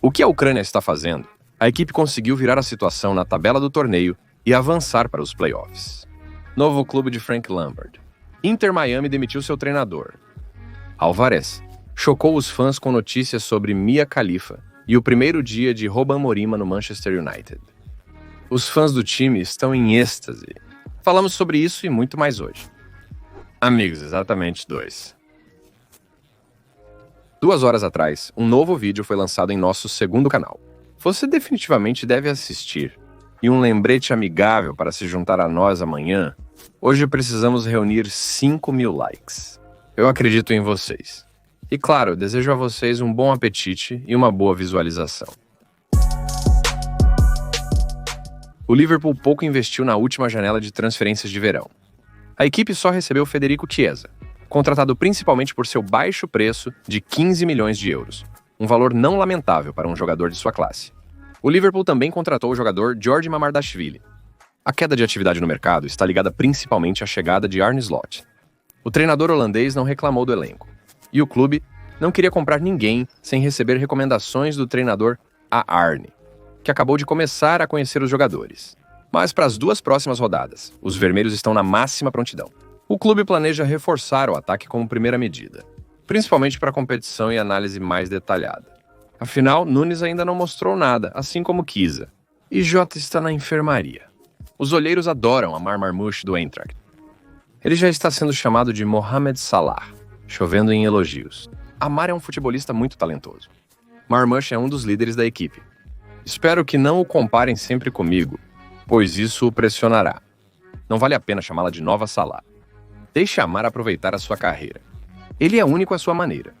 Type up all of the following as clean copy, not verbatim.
O que a Ucrânia está fazendo? A equipe conseguiu virar a situação na tabela do torneio e avançar para os playoffs. Novo clube de Frank Lampard. Inter Miami demitiu seu treinador. Alvarez chocou os fãs com notícias sobre Mia Khalifa e o primeiro dia de Ruben Amorim no Manchester United. Os fãs do time estão em êxtase. Falamos sobre isso e muito mais hoje. Amigos, exatamente 2. 2 horas atrás, um novo vídeo foi lançado em nosso segundo canal. Você definitivamente deve assistir. E um lembrete amigável para se juntar a nós amanhã. Hoje precisamos reunir 5.000 likes. Eu acredito em vocês. E claro, desejo a vocês um bom apetite e uma boa visualização. O Liverpool pouco investiu na última janela de transferências de verão. A equipe só recebeu Federico Chiesa, contratado principalmente por seu baixo preço de 15 milhões de euros, um valor não lamentável para um jogador de sua classe. O Liverpool também contratou o jogador Georgi Mamardashvili. A queda de atividade no mercado está ligada principalmente à chegada de Arne Slot. O treinador holandês não reclamou do elenco, e o clube não queria comprar ninguém sem receber recomendações do treinador Arne, que acabou de começar a conhecer os jogadores. Mas para as 2 próximas rodadas, os vermelhos estão na máxima prontidão. O clube planeja reforçar o ataque como primeira medida, principalmente para a competição e análise mais detalhada. Afinal, Nunes ainda não mostrou nada, assim como Chiesa. E Jota está na enfermaria. Os olheiros adoram Amar Marmoush do Eintracht. Ele já está sendo chamado de Mohamed Salah, chovendo em elogios. Amar é um futebolista muito talentoso. Marmoush é um dos líderes da equipe. Espero que não o comparem sempre comigo, pois isso o pressionará. Não vale a pena chamá-la de nova Salah. Deixe Amar aproveitar a sua carreira. Ele é único à sua maneira.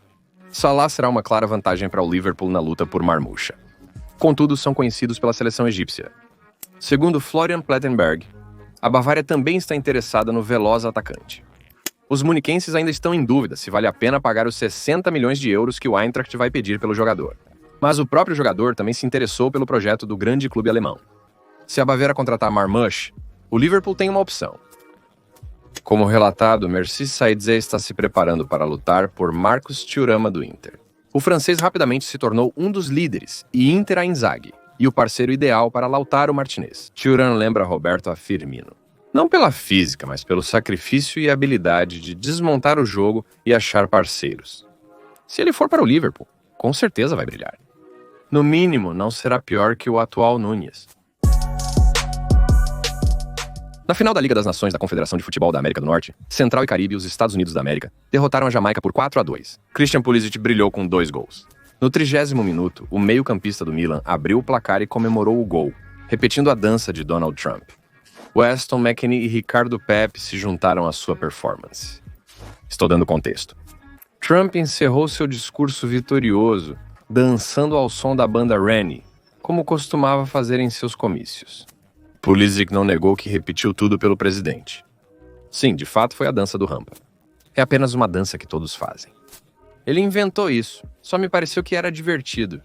Salah será uma clara vantagem para o Liverpool na luta por Marmoush. Contudo, são conhecidos pela seleção egípcia. Segundo Florian Plettenberg, a Bavária também está interessada no veloz atacante. Os muniquenses ainda estão em dúvida se vale a pena pagar os 60 milhões de euros que o Eintracht vai pedir pelo jogador. Mas o próprio jogador também se interessou pelo projeto do grande clube alemão. Se a Baviera contratar Marmoush, o Liverpool tem uma opção. Como relatado, Merci Saïdze está se preparando para lutar por Marcus Thuram do Inter. O francês rapidamente se tornou um dos líderes e Inter a Inzaghi, e o parceiro ideal para Lautaro Martinez. Thuram lembra Roberto a Firmino. Não pela física, mas pelo sacrifício e habilidade de desmontar o jogo e achar parceiros. Se ele for para o Liverpool, com certeza vai brilhar. No mínimo, não será pior que o atual Núñez. Na final da Liga das Nações da Confederação de Futebol da América do Norte, Central e Caribe e os Estados Unidos da América derrotaram a Jamaica por 4-2. Christian Pulisic brilhou com 2 gols. No 30º minuto, o meio-campista do Milan abriu o placar e comemorou o gol, repetindo a dança de Donald Trump. Weston McKennie e Ricardo Pepe se juntaram à sua performance. Estou dando contexto. Trump encerrou seu discurso vitorioso, dançando ao som da banda Rennie, como costumava fazer em seus comícios. Pulisic não negou que repetiu tudo pelo presidente. Sim, de fato foi a dança do rampa. É apenas uma dança que todos fazem. Ele inventou isso, só me pareceu que era divertido.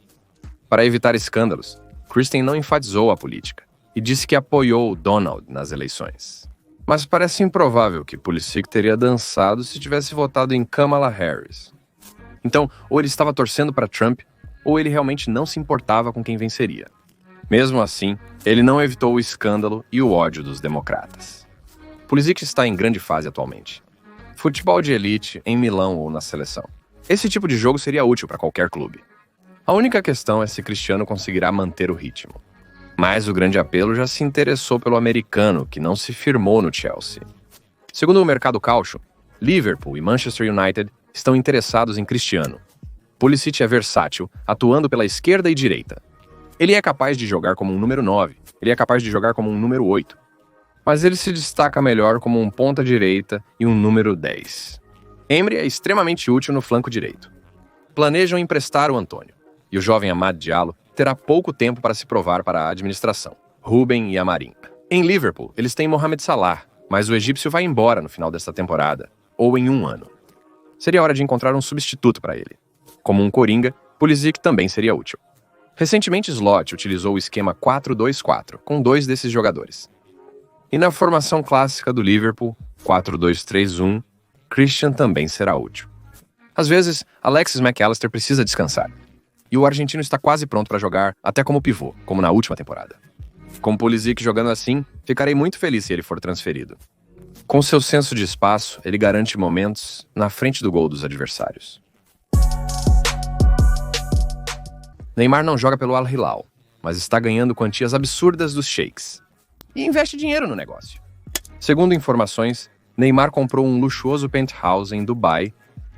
Para evitar escândalos, Christian não enfatizou a política e disse que apoiou Donald nas eleições. Mas parece improvável que Pulisic teria dançado se tivesse votado em Kamala Harris. Então, ou ele estava torcendo para Trump, ou ele realmente não se importava com quem venceria. Mesmo assim, ele não evitou o escândalo e o ódio dos democratas. Pulisic está em grande fase atualmente. Futebol de elite em Milão ou na seleção. Esse tipo de jogo seria útil para qualquer clube. A única questão é se Cristiano conseguirá manter o ritmo. Mas o grande apelo já se interessou pelo americano, que não se firmou no Chelsea. Segundo o mercado Calcio, Liverpool e Manchester United estão interessados em Cristiano. Pulisic é versátil, atuando pela esquerda e direita. Ele é capaz de jogar como um número 9, ele é capaz de jogar como um número 8. Mas ele se destaca melhor como um ponta-direita e um número 10. Emre é extremamente útil no flanco direito. Planejam emprestar o Antônio, e o jovem Amad Diallo terá pouco tempo para se provar para a administração, Ruben e Amorim. Em Liverpool, eles têm Mohamed Salah, mas o egípcio vai embora no final desta temporada, ou em 1 ano. Seria hora de encontrar um substituto para ele. Como um coringa, Pulisic também seria útil. Recentemente, Slot utilizou o esquema 4-2-4, com 2 desses jogadores. E na formação clássica do Liverpool, 4-2-3-1, Christian também será útil. Às vezes, Alexis McAllister precisa descansar. E o argentino está quase pronto para jogar, até como pivô, como na última temporada. Com Pulisic jogando assim, ficarei muito feliz se ele for transferido. Com seu senso de espaço, ele garante momentos na frente do gol dos adversários. Neymar não joga pelo Al Hilal, mas está ganhando quantias absurdas dos sheiks. E investe dinheiro no negócio. Segundo informações, Neymar comprou um luxuoso penthouse em Dubai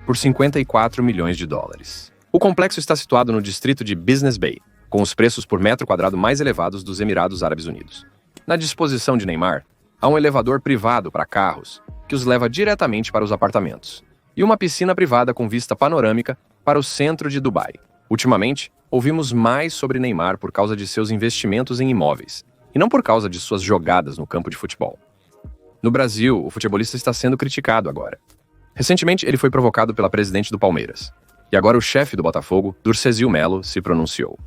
por 54 milhões de dólares. O complexo está situado no distrito de Business Bay, com os preços por metro quadrado mais elevados dos Emirados Árabes Unidos. Na disposição de Neymar, há um elevador privado para carros, que os leva diretamente para os apartamentos, e uma piscina privada com vista panorâmica para o centro de Dubai. Ultimamente, ouvimos mais sobre Neymar por causa de seus investimentos em imóveis, e não por causa de suas jogadas no campo de futebol. No Brasil, o futebolista está sendo criticado agora. Recentemente, ele foi provocado pela presidente do Palmeiras. E agora o chefe do Botafogo, Durcezil Melo, se pronunciou.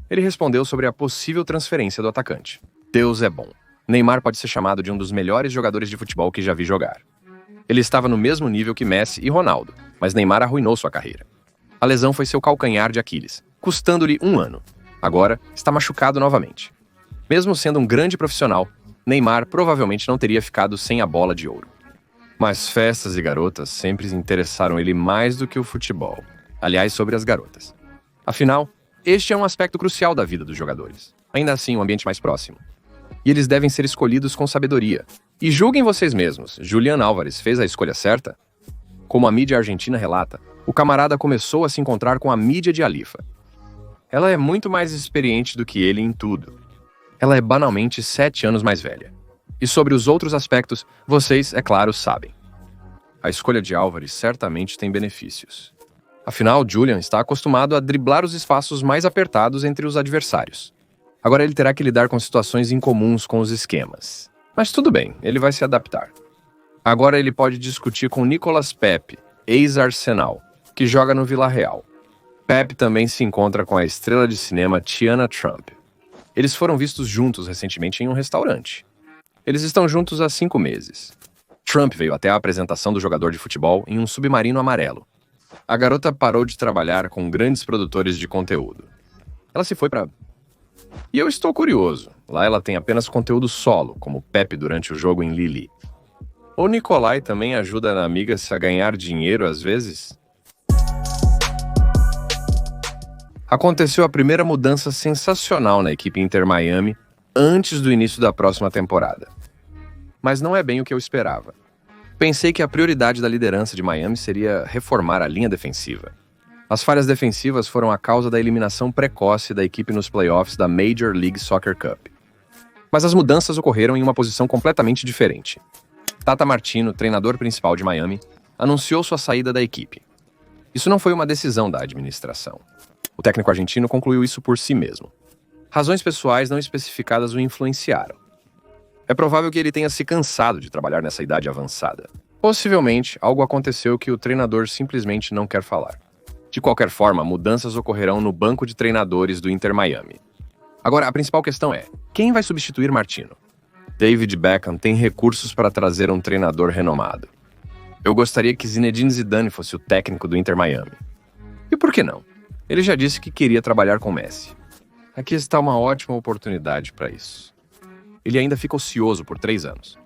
Ele respondeu sobre a possível transferência do atacante. Deus é bom. Neymar pode ser chamado de um dos melhores jogadores de futebol que já vi jogar. Ele estava no mesmo nível que Messi e Ronaldo, mas Neymar arruinou sua carreira. A lesão foi seu calcanhar de Aquiles, custando-lhe 1 ano. Agora, está machucado novamente. Mesmo sendo um grande profissional, Neymar provavelmente não teria ficado sem a bola de ouro. Mas festas e garotas sempre interessaram ele mais do que o futebol. Aliás, sobre as garotas. Afinal, este é um aspecto crucial da vida dos jogadores. Ainda assim, um ambiente mais próximo. E eles devem ser escolhidos com sabedoria. E julguem vocês mesmos, Julián Álvares fez a escolha certa? Como a mídia argentina relata, o camarada começou a se encontrar com a mídia de Alifa. Ela é muito mais experiente do que ele em tudo. Ela é banalmente 7 anos mais velha. E sobre os outros aspectos, vocês, é claro, sabem. A escolha de Álvares certamente tem benefícios. Afinal, Julián está acostumado a driblar os espaços mais apertados entre os adversários. Agora ele terá que lidar com situações incomuns com os esquemas. Mas tudo bem, ele vai se adaptar. Agora ele pode discutir com Nicolas Pepe, ex-Arsenal, que joga no Villarreal. Pepe também se encontra com a estrela de cinema Tiana Trump. Eles foram vistos juntos recentemente em um restaurante. Eles estão juntos há 5 meses. Trump veio até a apresentação do jogador de futebol em um submarino amarelo. A garota parou de trabalhar com grandes produtores de conteúdo. Ela se foi para... E eu estou curioso. Lá ela tem apenas conteúdo solo, como Pepe durante o jogo em Lille. O Nicolai também ajuda a amiga a ganhar dinheiro às vezes? Aconteceu a primeira mudança sensacional na equipe Inter Miami antes do início da próxima temporada. Mas não é bem o que eu esperava. Pensei que a prioridade da liderança de Miami seria reformar a linha defensiva. As falhas defensivas foram a causa da eliminação precoce da equipe nos playoffs da Major League Soccer Cup. Mas as mudanças ocorreram em uma posição completamente diferente. Tata Martino, treinador principal de Miami, anunciou sua saída da equipe. Isso não foi uma decisão da administração. O técnico argentino concluiu isso por si mesmo. Razões pessoais não especificadas o influenciaram. É provável que ele tenha se cansado de trabalhar nessa idade avançada. Possivelmente, algo aconteceu que o treinador simplesmente não quer falar. De qualquer forma, mudanças ocorrerão no banco de treinadores do Inter Miami. Agora, a principal questão é, quem vai substituir Martino? David Beckham tem recursos para trazer um treinador renomado. Eu gostaria que Zinedine Zidane fosse o técnico do Inter Miami. E por que não? Ele já disse que queria trabalhar com Messi. Aqui está uma ótima oportunidade para isso. Ele ainda fica ocioso por 3 anos.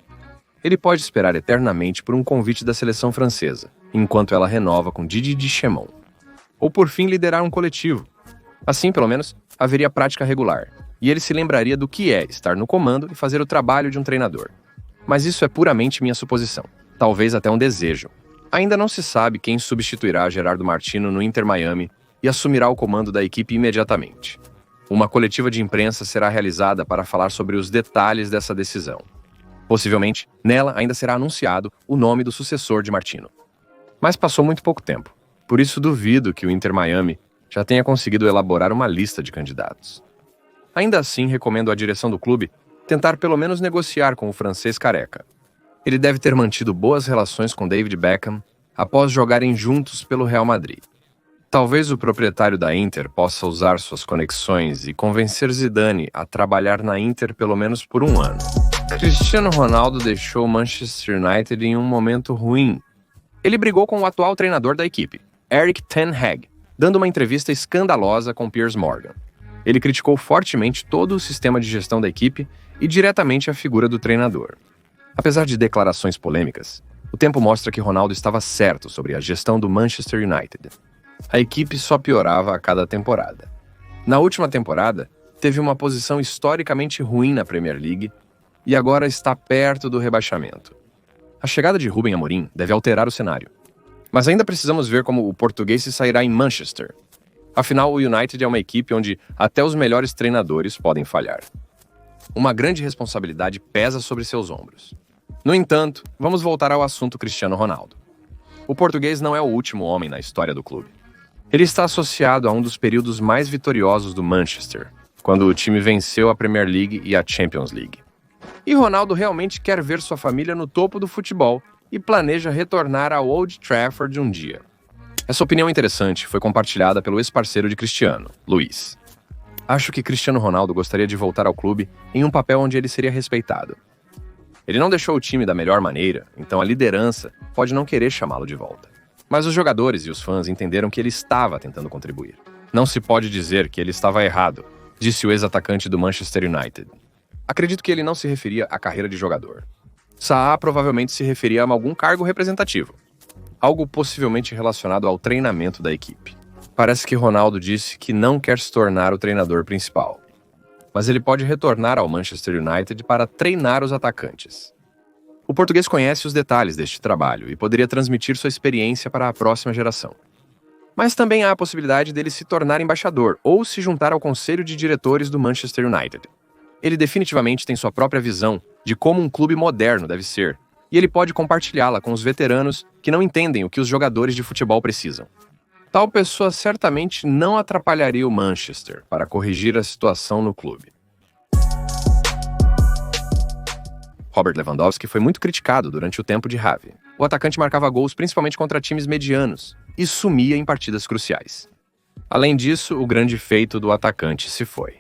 Ele pode esperar eternamente por um convite da seleção francesa, enquanto ela renova com Didier Deschamps. Ou por fim liderar um coletivo. Assim, pelo menos, haveria prática regular, e ele se lembraria do que é estar no comando e fazer o trabalho de um treinador. Mas isso é puramente minha suposição, talvez até um desejo. Ainda não se sabe quem substituirá Gerardo Martino no Inter Miami e assumirá o comando da equipe imediatamente. Uma coletiva de imprensa será realizada para falar sobre os detalhes dessa decisão. Possivelmente, nela ainda será anunciado o nome do sucessor de Martino. Mas passou muito pouco tempo, por isso duvido que o Inter Miami já tenha conseguido elaborar uma lista de candidatos. Ainda assim, recomendo à direção do clube tentar pelo menos negociar com o francês careca. Ele deve ter mantido boas relações com David Beckham após jogarem juntos pelo Real Madrid. Talvez o proprietário da Inter possa usar suas conexões e convencer Zidane a trabalhar na Inter pelo menos por 1 ano. Cristiano Ronaldo deixou o Manchester United em um momento ruim. Ele brigou com o atual treinador da equipe, Erik ten Hag, dando uma entrevista escandalosa com Piers Morgan. Ele criticou fortemente todo o sistema de gestão da equipe e diretamente a figura do treinador. Apesar de declarações polêmicas, o tempo mostra que Ronaldo estava certo sobre a gestão do Manchester United. A equipe só piorava a cada temporada. Na última temporada, teve uma posição historicamente ruim na Premier League e agora está perto do rebaixamento. A chegada de Ruben Amorim deve alterar o cenário. Mas ainda precisamos ver como o português se sairá em Manchester. Afinal, o United é uma equipe onde até os melhores treinadores podem falhar. Uma grande responsabilidade pesa sobre seus ombros. No entanto, vamos voltar ao assunto Cristiano Ronaldo. O português não é o último homem na história do clube. Ele está associado a um dos períodos mais vitoriosos do Manchester, quando o time venceu a Premier League e a Champions League. E Ronaldo realmente quer ver sua família no topo do futebol e planeja retornar ao Old Trafford um dia. Essa opinião interessante foi compartilhada pelo ex-parceiro de Cristiano, Luiz. Acho que Cristiano Ronaldo gostaria de voltar ao clube em um papel onde ele seria respeitado. Ele não deixou o time da melhor maneira, então a liderança pode não querer chamá-lo de volta. Mas os jogadores e os fãs entenderam que ele estava tentando contribuir. Não se pode dizer que ele estava errado, disse o ex-atacante do Manchester United. Acredito que ele não se referia à carreira de jogador. Saá provavelmente se referia a algum cargo representativo, algo possivelmente relacionado ao treinamento da equipe. Parece que Ronaldo disse que não quer se tornar o treinador principal, mas ele pode retornar ao Manchester United para treinar os atacantes. O português conhece os detalhes deste trabalho e poderia transmitir sua experiência para a próxima geração. Mas também há a possibilidade dele se tornar embaixador ou se juntar ao conselho de diretores do Manchester United. Ele definitivamente tem sua própria visão de como um clube moderno deve ser, e ele pode compartilhá-la com os veteranos que não entendem o que os jogadores de futebol precisam. Tal pessoa certamente não atrapalharia o Manchester para corrigir a situação no clube. Robert Lewandowski foi muito criticado durante o tempo de Xavi. O atacante marcava gols principalmente contra times medianos e sumia em partidas cruciais. Além disso, o grande feito do atacante se foi.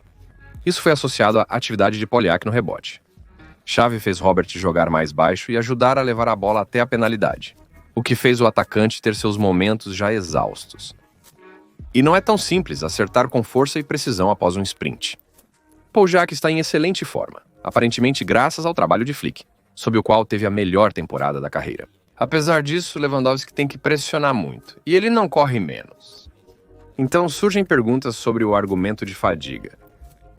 Isso foi associado à atividade de Polyak no rebote. Xavi fez Robert jogar mais baixo e ajudar a levar a bola até a penalidade, o que fez o atacante ter seus momentos já exaustos. E não é tão simples acertar com força e precisão após um sprint. Polyak está em excelente forma, aparentemente graças ao trabalho de Flick, sob o qual teve a melhor temporada da carreira. Apesar disso, Lewandowski tem que pressionar muito, e ele não corre menos. Então surgem perguntas sobre o argumento de fadiga.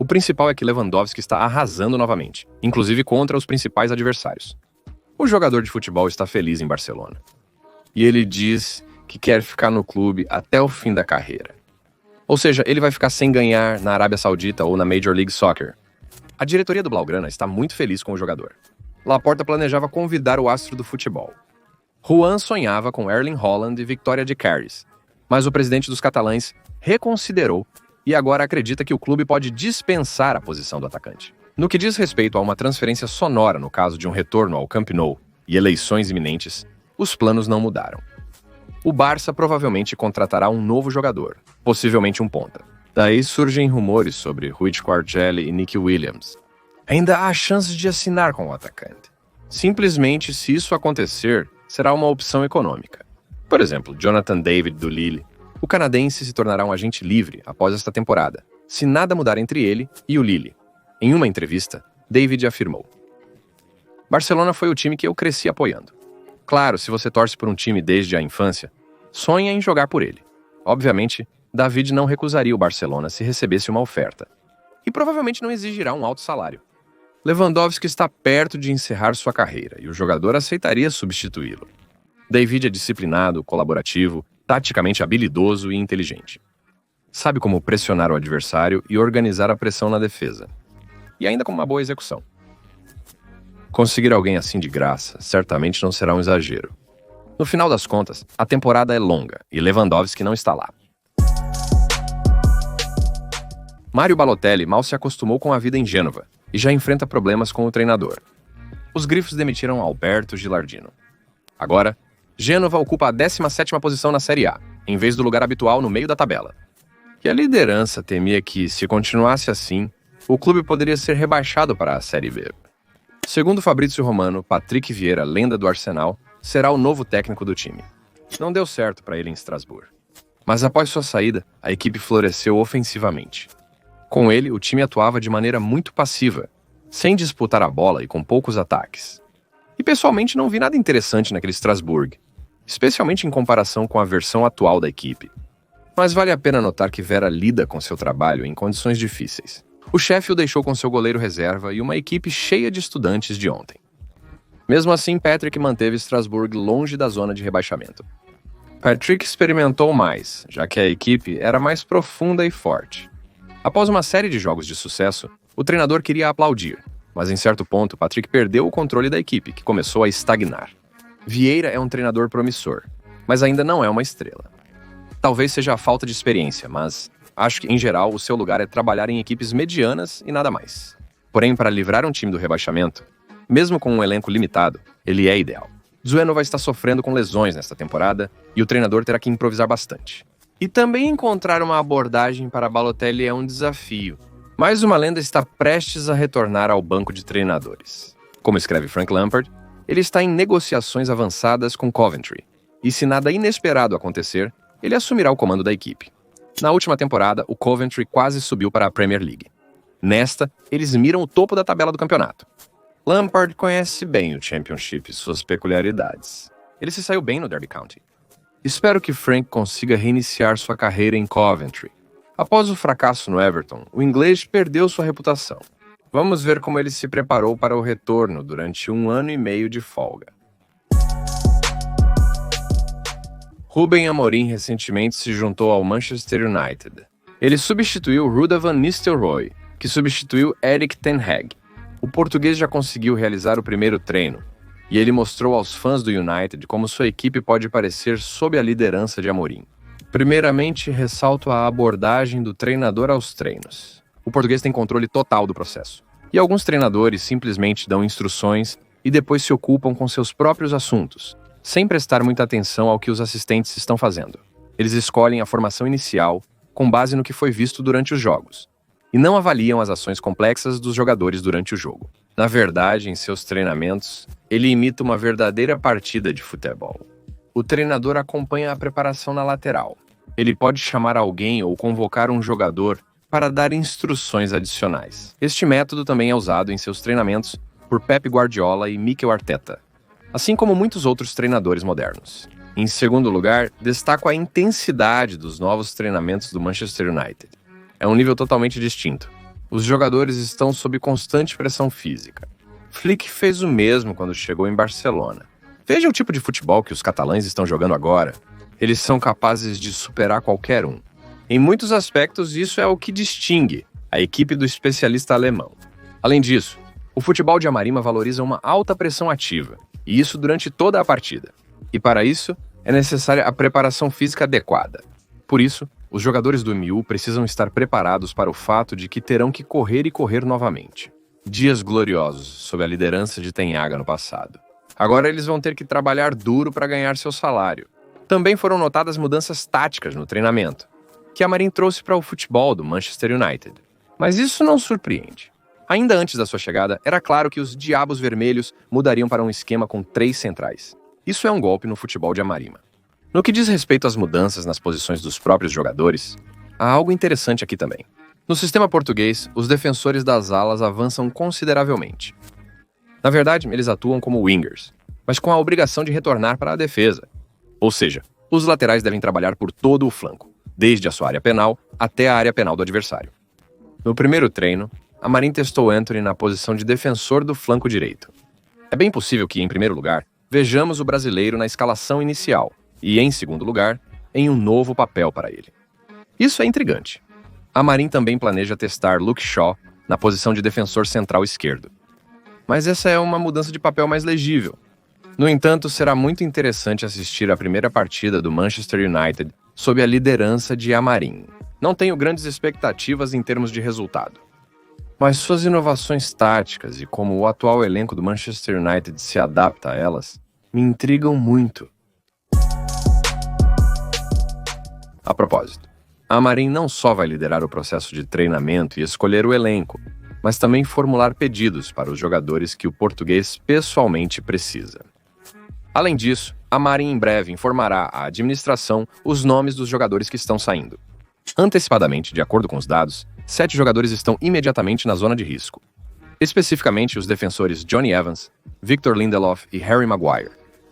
O principal é que Lewandowski está arrasando novamente, inclusive contra os principais adversários. O jogador de futebol está feliz em Barcelona. E ele diz que quer ficar no clube até o fim da carreira. Ou seja, ele vai ficar sem ganhar na Arábia Saudita ou na Major League Soccer. A diretoria do Blaugrana está muito feliz com o jogador. Laporta planejava convidar o astro do futebol. Juan sonhava com Erling Haaland e Victoria de Caris, mas o presidente dos catalães reconsiderou e agora acredita que o clube pode dispensar a posição do atacante. No que diz respeito a uma transferência sonora no caso de um retorno ao Camp Nou e eleições iminentes, os planos não mudaram. O Barça provavelmente contratará um novo jogador, possivelmente um ponta. Daí surgem rumores sobre Rui Quarcelli e Nicky Williams. Ainda há chances de assinar com o atacante. Simplesmente, se isso acontecer, será uma opção econômica. Por exemplo, Jonathan David do Lille. O canadense se tornará um agente livre após esta temporada, se nada mudar entre ele e o Lille. Em uma entrevista, David afirmou: Barcelona foi o time que eu cresci apoiando. Claro, se você torce por um time desde a infância, sonha em jogar por ele. Obviamente, David não recusaria o Barcelona se recebesse uma oferta. E provavelmente não exigirá um alto salário. Lewandowski está perto de encerrar sua carreira e o jogador aceitaria substituí-lo. David é disciplinado, colaborativo, taticamente habilidoso e inteligente. Sabe como pressionar o adversário e organizar a pressão na defesa. E ainda com uma boa execução. Conseguir alguém assim de graça certamente não será um exagero. No final das contas, a temporada é longa e Lewandowski não está lá. Mario Balotelli mal se acostumou com a vida em Gênova e já enfrenta problemas com o treinador. Os grifos demitiram Alberto Gilardino. Agora, Gênova ocupa a 17ª posição na Série A, em vez do lugar habitual no meio da tabela. E a liderança temia que, se continuasse assim, o clube poderia ser rebaixado para a Série B. Segundo Fabrício Romano, Patrick Vieira, lenda do Arsenal, será o novo técnico do time. Não deu certo para ele em Estrasburgo. Mas após sua saída, a equipe floresceu ofensivamente. Com ele, o time atuava de maneira muito passiva, sem disputar a bola e com poucos ataques. E pessoalmente não vi nada interessante naquele Strasbourg, especialmente em comparação com a versão atual da equipe. Mas vale a pena notar que Vera lida com seu trabalho em condições difíceis. O chefe o deixou com seu goleiro reserva e uma equipe cheia de estudantes de ontem. Mesmo assim, Patrick manteve Strasbourg longe da zona de rebaixamento. Patrick experimentou mais, já que a equipe era mais profunda e forte. Após uma série de jogos de sucesso, o treinador queria aplaudir, mas em certo ponto Patrick perdeu o controle da equipe, que começou a estagnar. Vieira é um treinador promissor, mas ainda não é uma estrela. Talvez seja a falta de experiência, mas acho que, em geral, o seu lugar é trabalhar em equipes medianas e nada mais. Porém, para livrar um time do rebaixamento, mesmo com um elenco limitado, ele é ideal. Zueno vai estar sofrendo com lesões nesta temporada e o treinador terá que improvisar bastante. E também encontrar uma abordagem para Balotelli é um desafio. Mais uma lenda está prestes a retornar ao banco de treinadores. Como escreve Frank Lampard, ele está em negociações avançadas com Coventry, e se nada inesperado acontecer, ele assumirá o comando da equipe. Na última temporada, o Coventry quase subiu para a Premier League. Nesta, eles miram o topo da tabela do campeonato. Lampard conhece bem o Championship e suas peculiaridades. Ele se saiu bem no Derby County. Espero que Frank consiga reiniciar sua carreira em Coventry. Após o fracasso no Everton, o inglês perdeu sua reputação. Vamos ver como ele se preparou para o retorno durante 1 ano e meio de folga. Ruben Amorim recentemente se juntou ao Manchester United. Ele substituiu Ruud van Nistelrooy, que substituiu Erik ten Hag. O português já conseguiu realizar o primeiro treino, e ele mostrou aos fãs do United como sua equipe pode parecer sob a liderança de Amorim. Primeiramente, ressalto a abordagem do treinador aos treinos. O português tem controle total do processo. E alguns treinadores simplesmente dão instruções e depois se ocupam com seus próprios assuntos, sem prestar muita atenção ao que os assistentes estão fazendo. Eles escolhem a formação inicial com base no que foi visto durante os jogos, e não avaliam as ações complexas dos jogadores durante o jogo. Na verdade, em seus treinamentos, ele imita uma verdadeira partida de futebol. O treinador acompanha a preparação na lateral. Ele pode chamar alguém ou convocar um jogador para dar instruções adicionais. Este método também é usado em seus treinamentos por Pep Guardiola e Mikel Arteta, assim como muitos outros treinadores modernos. Em segundo lugar, destaco a intensidade dos novos treinamentos do Manchester United. É um nível totalmente distinto. Os jogadores estão sob constante pressão física. Flick fez o mesmo quando chegou em Barcelona. Veja o tipo de futebol que os catalães estão jogando agora. Eles são capazes de superar qualquer um. Em muitos aspectos, isso é o que distingue a equipe do especialista alemão. Além disso, o futebol de Amarima valoriza uma alta pressão ativa, e isso durante toda a partida. E para isso, é necessária a preparação física adequada. Por isso, os jogadores do MU precisam estar preparados para o fato de que terão que correr e correr novamente. Dias gloriosos sob a liderança de Ten Hag no passado. Agora eles vão ter que trabalhar duro para ganhar seu salário. Também foram notadas mudanças táticas no treinamento, que Amorim trouxe para o futebol do Manchester United. Mas isso não surpreende. Ainda antes da sua chegada, era claro que os Diabos Vermelhos mudariam para um esquema com 3 centrais. Isso é um golpe no futebol de Amarima. No que diz respeito às mudanças nas posições dos próprios jogadores, há algo interessante aqui também. No sistema português, os defensores das alas avançam consideravelmente. Na verdade, eles atuam como wingers, mas com a obrigação de retornar para a defesa. Ou seja, os laterais devem trabalhar por todo o flanco, desde a sua área penal até a área penal do adversário. No primeiro treino, Amorim testou Antony na posição de defensor do flanco direito. É bem possível que, em primeiro lugar, vejamos o brasileiro na escalação inicial, e, em segundo lugar, em um novo papel para ele. Isso é intrigante. Amorim também planeja testar Luke Shaw na posição de defensor central esquerdo. Mas essa é uma mudança de papel mais legível. No entanto, será muito interessante assistir a primeira partida do Manchester United sob a liderança de Amorim. Não tenho grandes expectativas em termos de resultado. Mas suas inovações táticas e como o atual elenco do Manchester United se adapta a elas, me intrigam muito. A propósito, Amorim não só vai liderar o processo de treinamento e escolher o elenco, mas também formular pedidos para os jogadores que o português pessoalmente precisa. Além disso, A Marin em breve informará à administração os nomes dos jogadores que estão saindo. Antecipadamente, de acordo com os dados, 7 jogadores estão imediatamente na zona de risco. Especificamente os defensores Johnny Evans, Victor Lindelof e Harry Maguire,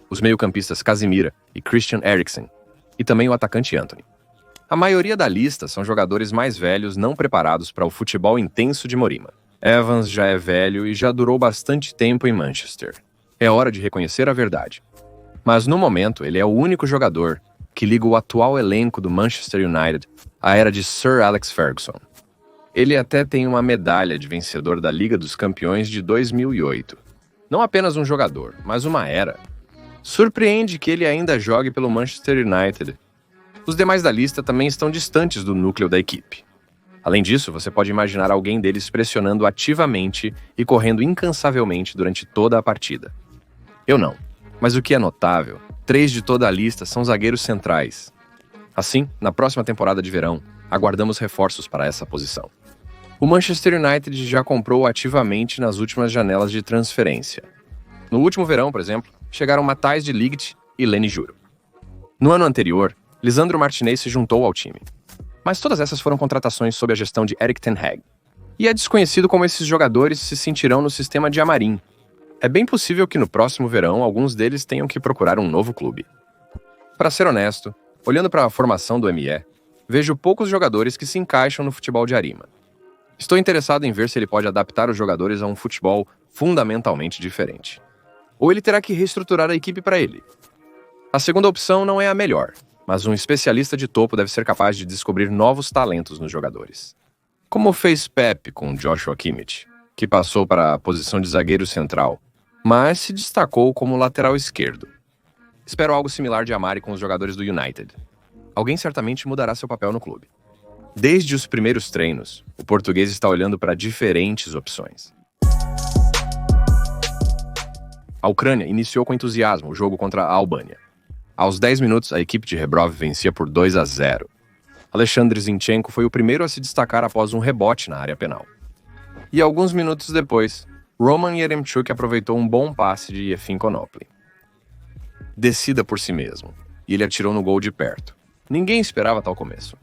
os meio-campistas Casemiro e Christian Eriksen, e também o atacante Antony. A maioria da lista são jogadores mais velhos não preparados para o futebol intenso de Mourinho. Evans já é velho e já durou bastante tempo em Manchester. É hora de reconhecer a verdade. Mas no momento ele é o único jogador que liga o atual elenco do Manchester United à era de Sir Alex Ferguson. Ele até tem uma medalha de vencedor da Liga dos Campeões de 2008. Não apenas um jogador, mas uma era. Surpreende que ele ainda jogue pelo Manchester United. Os demais da lista também estão distantes do núcleo da equipe. Além disso, você pode imaginar alguém deles pressionando ativamente e correndo incansavelmente durante toda a partida. Eu não. Mas o que é notável, 3 de toda a lista são zagueiros centrais. Assim, na próxima temporada de verão, aguardamos reforços para essa posição. O Manchester United já comprou ativamente nas últimas janelas de transferência. No último verão, por exemplo, chegaram Matthijs de Ligt e Leny Juro. No ano anterior, Lisandro Martinez se juntou ao time. Mas todas essas foram contratações sob a gestão de Erik ten Hag. E é desconhecido como esses jogadores se sentirão no sistema de Amorim. É bem possível que no próximo verão alguns deles tenham que procurar um novo clube. Para ser honesto, olhando para a formação do ME, vejo poucos jogadores que se encaixam no futebol de Arima. Estou interessado em ver se ele pode adaptar os jogadores a um futebol fundamentalmente diferente. Ou ele terá que reestruturar a equipe para ele. A segunda opção não é a melhor, mas um especialista de topo deve ser capaz de descobrir novos talentos nos jogadores. Como fez Pep com Joshua Kimmich, que passou para a posição de zagueiro central, mas se destacou como lateral esquerdo. Espero algo similar de Amari com os jogadores do United. Alguém certamente mudará seu papel no clube. Desde os primeiros treinos, o português está olhando para diferentes opções. A Ucrânia iniciou com entusiasmo o jogo contra a Albânia. Aos 10 minutos, a equipe de Rebrov vencia por 2-0. Alexandre Zinchenko foi o primeiro a se destacar após um rebote na área penal. E alguns minutos depois, Roman Yaremchuk aproveitou um bom passe de Yefim Konoply. Decida por si mesmo, e ele atirou no gol de perto. Ninguém esperava tal começo.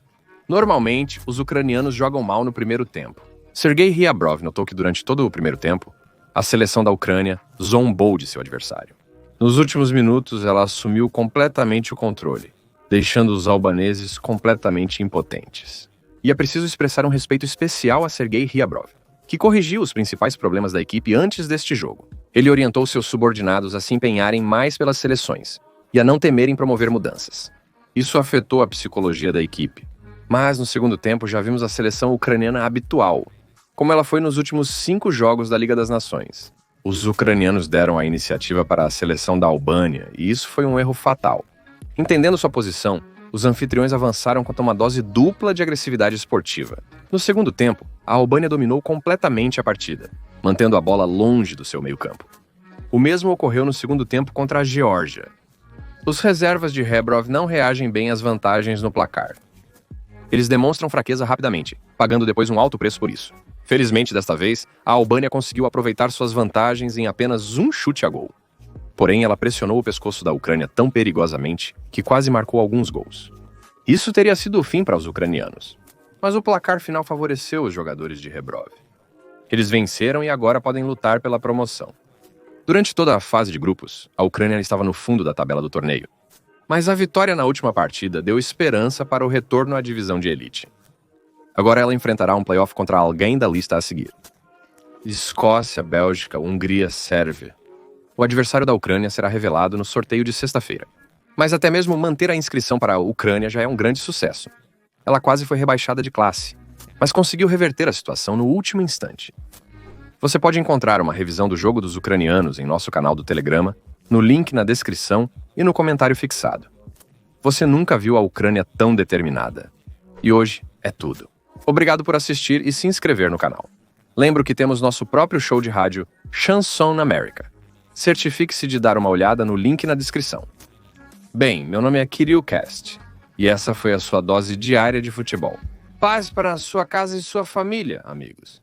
Normalmente, os ucranianos jogam mal no primeiro tempo. Sergei Ryabrov notou que durante todo o primeiro tempo, a seleção da Ucrânia zombou de seu adversário. Nos últimos minutos, ela assumiu completamente o controle, deixando os albaneses completamente impotentes. E é preciso expressar um respeito especial a Sergei Ryabrov, que corrigiu os principais problemas da equipe antes deste jogo. Ele orientou seus subordinados a se empenharem mais pelas seleções e a não temerem promover mudanças. Isso afetou a psicologia da equipe. Mas no segundo tempo já vimos a seleção ucraniana habitual, como ela foi nos últimos 5 jogos da Liga das Nações. Os ucranianos deram a iniciativa para a seleção da Albânia e isso foi um erro fatal. Entendendo sua posição, os anfitriões avançaram contra uma dose dupla de agressividade esportiva. No segundo tempo, a Albânia dominou completamente a partida, mantendo a bola longe do seu meio-campo. O mesmo ocorreu no segundo tempo contra a Geórgia. Os reservas de Rebrov não reagem bem às vantagens no placar. Eles demonstram fraqueza rapidamente, pagando depois um alto preço por isso. Felizmente, desta vez, a Albânia conseguiu aproveitar suas vantagens em apenas um chute a gol. Porém, ela pressionou o pescoço da Ucrânia tão perigosamente que quase marcou alguns gols. Isso teria sido o fim para os ucranianos. Mas o placar final favoreceu os jogadores de Rebrov. Eles venceram e agora podem lutar pela promoção. Durante toda a fase de grupos, a Ucrânia estava no fundo da tabela do torneio. Mas a vitória na última partida deu esperança para o retorno à divisão de elite. Agora ela enfrentará um playoff contra alguém da lista a seguir. Escócia, Bélgica, Hungria, Sérvia. O adversário da Ucrânia será revelado no sorteio de sexta-feira. Mas até mesmo manter a inscrição para a Ucrânia já é um grande sucesso. Ela quase foi rebaixada de classe, mas conseguiu reverter a situação no último instante. Você pode encontrar uma revisão do jogo dos ucranianos em nosso canal do Telegrama, no link na descrição e no comentário fixado. Você nunca viu a Ucrânia tão determinada. E hoje é tudo. Obrigado por assistir e se inscrever no canal. Lembro que temos nosso próprio show de rádio Chanson America. Certifique-se de dar uma olhada no link na descrição. Bem, meu nome é Kirill Cast, e essa foi a sua dose diária de futebol. Paz para a sua casa e sua família, amigos.